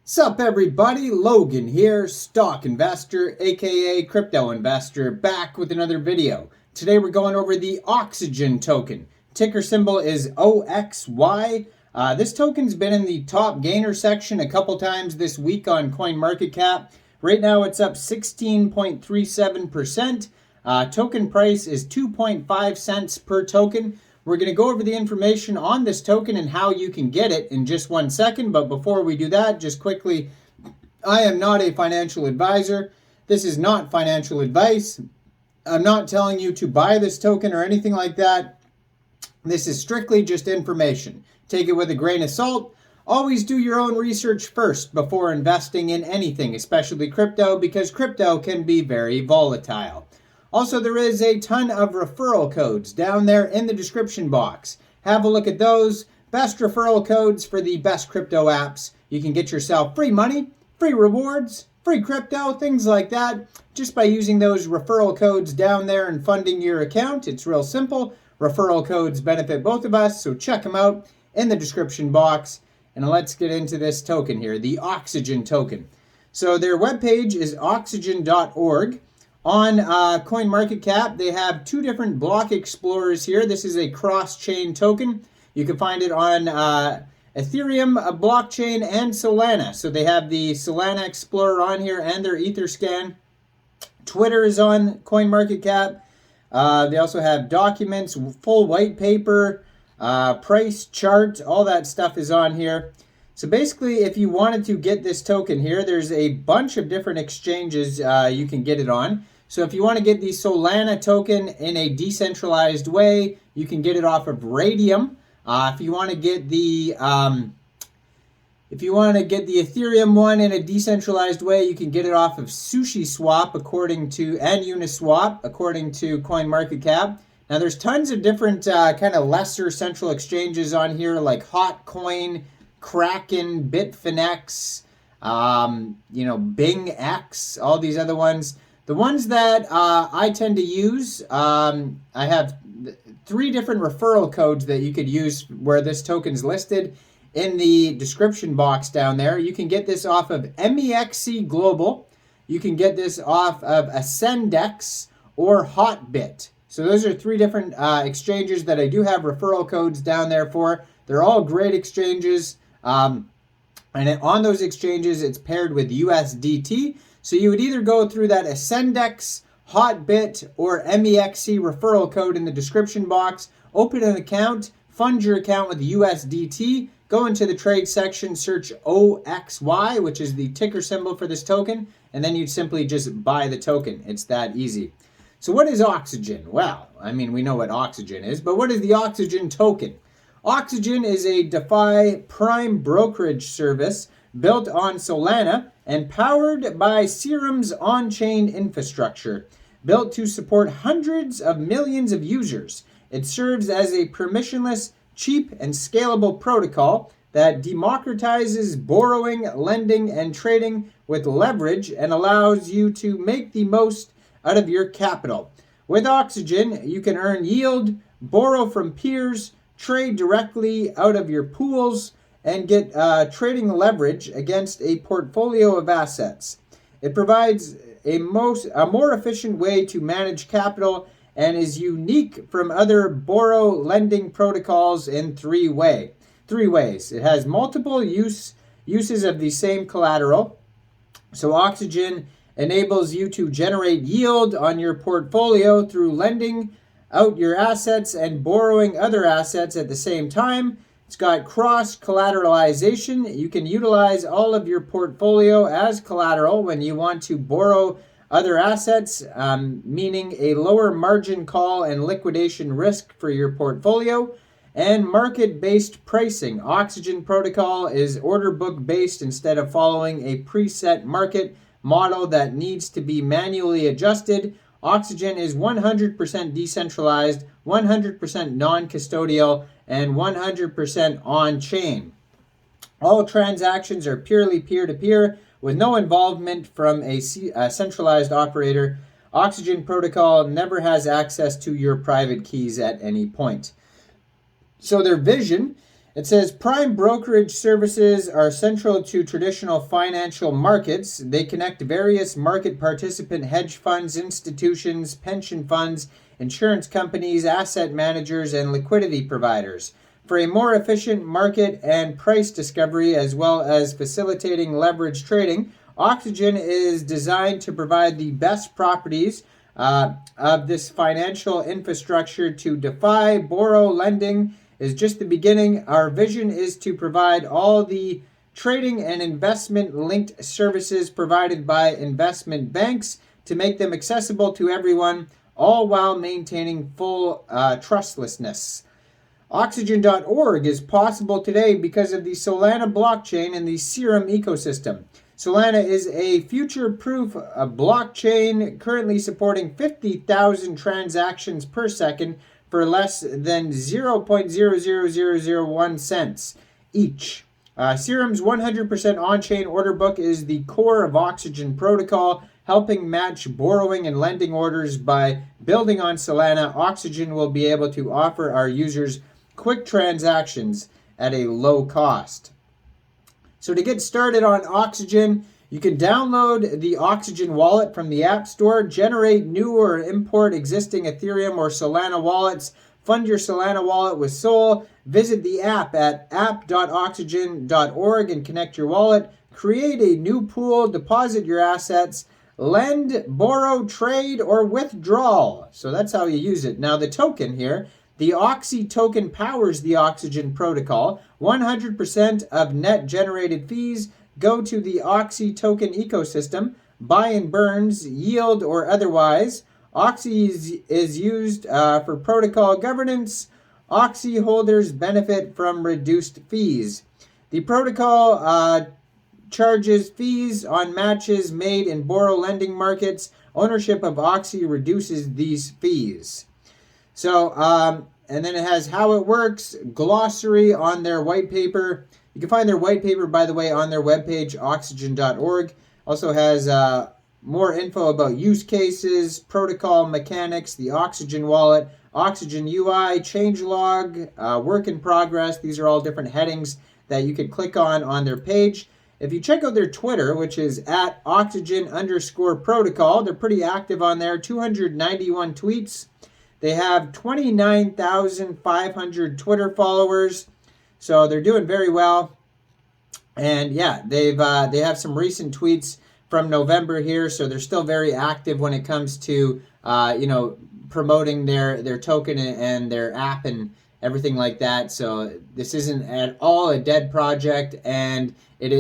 Sup everybody, Logan here, stock investor, aka crypto investor, back with another video. Today we're going over the OXY token. Ticker symbol is OXY. This token's been in the top gainer section a couple times this week on CoinMarketCap. Right now it's up 16.37%. Token price is 2.5 cents per token. We're going to go over the information on this token and how you can get it in just 1 second. But before we do that, just quickly, I am not a financial advisor. This is not financial advice. I'm not telling you to buy this token or anything like that. This is strictly just information. Take it with a grain of salt. Always do your own research first before investing in anything, especially crypto, because crypto can be very volatile. Also, there is a ton of referral codes down there in the description box. Have a look at those. Best referral codes for the best crypto apps. You can get yourself free money, free rewards, free crypto, things like that, just by using those referral codes down there and funding your account. It's real simple. Referral codes benefit both of us, so check them out in the description box. And let's get into this token here, the OXY token. So their webpage is oxygen.org. On CoinMarketCap, they have two different block explorers here. This is a cross-chain token. You can find it on Ethereum, a blockchain, and Solana. So they have the Solana Explorer on here and their Etherscan. Twitter is on CoinMarketCap. They also have documents, full white paper, price chart, all that stuff is on here. So basically, if you wanted to get this token here, there's a bunch of different exchanges you can get it on. So if you want to get the Solana token in a decentralized way, you can get it off of Radium. If you want to get the Ethereum one in a decentralized way, you can get it off of SushiSwap and Uniswap according to CoinMarketCap. Now there's tons of different kind of lesser central exchanges on here like Altcoin, KRAKEN, Bitfinex, BingX, all these other ones. The ones that I tend to use, I have 3 different referral codes that you could use where this token's listed in the description box down there. You can get this off of MEXC Global. You can get this off of Ascendex or Hotbit. So those are 3 different exchanges that I do have referral codes down there for. They're all great exchanges. And on those exchanges, it's paired with USDT. So you would either go through that Ascendex, Hotbit, or MEXC referral code in the description box, open an account, fund your account with USDT, go into the trade section, search OXY, which is the ticker symbol for this token, and then you'd simply just buy the token. It's that easy. So what is OXY? Well, I mean, we know what OXY is, but what is the OXY token? OXY is a DeFi prime brokerage service built on Solana and powered by Serum's on-chain infrastructure. Built to support hundreds of millions of users, it serves as a permissionless, cheap, and scalable protocol that democratizes borrowing, lending, and trading with leverage and allows you to make the most out of your capital. With OXY, you can earn yield, borrow from peers, trade directly out of your pools, and get trading leverage against a portfolio of assets. It provides a more efficient way to manage capital and is unique from other borrow lending protocols in three ways. It has multiple uses of the same collateral. So OXY enables you to generate yield on your portfolio through lending out your assets and borrowing other assets at the same time. It's got cross-collateralization. You can utilize all of your portfolio as collateral when you want to borrow other assets, meaning a lower margin call and liquidation risk for your portfolio. And market-based pricing. OXY protocol is order book based instead of following a preset market model that needs to be manually adjusted. OXY is 100% decentralized, 100% non-custodial, and 100% on-chain. All transactions are purely peer-to-peer with no involvement from a centralized operator. OXY protocol never has access to your private keys at any point. So their vision It says prime brokerage services are central to traditional financial markets. They connect various market participant hedge funds, institutions, pension funds, insurance companies, asset managers, and liquidity providers. For a more efficient market and price discovery, as well as facilitating leverage trading, Oxygen is designed to provide the best properties of this financial infrastructure. To DeFi, borrow, lending is just the beginning. Our vision is to provide all the trading and investment linked services provided by investment banks to make them accessible to everyone, all while maintaining full trustlessness. Oxygen.org is possible today because of the Solana blockchain and the Serum ecosystem. Solana is a future-proof blockchain currently supporting 50,000 transactions per second for less than 0.00001 cents each. Serum's 100% on-chain order book is the core of Oxygen protocol, helping match borrowing and lending orders. By building on Solana, Oxygen will be able to offer our users quick transactions at a low cost. So to get started on Oxygen, you can download the Oxygen wallet from the App Store, generate new or import existing Ethereum or Solana wallets, fund your Solana wallet with Sol, visit the app at app.oxygen.org and connect your wallet, create a new pool, deposit your assets, lend, borrow, trade, or withdrawal. So that's how you use it. Now the token here, the OXY Token powers the Oxygen protocol. 100% of net generated fees go to the OXY Token ecosystem, buy and burns, yield, or otherwise. OXY is used for protocol governance. OXY holders benefit from reduced fees. The protocol charges fees on matches made in borrow lending markets. Ownership of OXY reduces these fees. So, and then it has how it works, glossary on their white paper. You can find their white paper, by the way, on their webpage, oxygen.org. Also has more info about use cases, protocol mechanics, the Oxygen wallet, Oxygen UI, changelog, work in progress. These are all different headings that you could click on their page. If you check out their Twitter, which is at Oxygen_protocol, they're pretty active on there, 291 tweets. They have 29,500 Twitter followers, so they're doing very well. And yeah, they have some recent tweets from November here, so they're still very active when it comes to promoting their token and their app and everything like that. So this isn't at all a dead project, and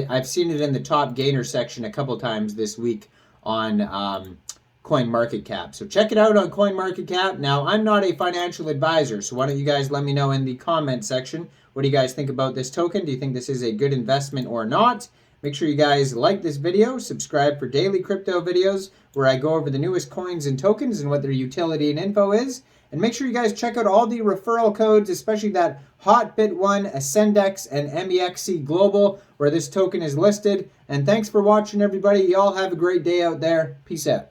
I've seen it in the top gainer section a couple times this week on CoinMarketCap. So check it out on CoinMarketCap. Now, I'm not a financial advisor, so why don't you guys let me know in the comment section, what do you guys think about this token? Do you think this is a good investment or not? Make sure you guys like this video, subscribe for daily crypto videos where I go over the newest coins and tokens and what their utility and info is. And make sure you guys check out all the referral codes, especially that Hotbit one, Ascendex, and MEXC Global, where this token is listed. And thanks for watching, everybody. Y'all have a great day out there. Peace out.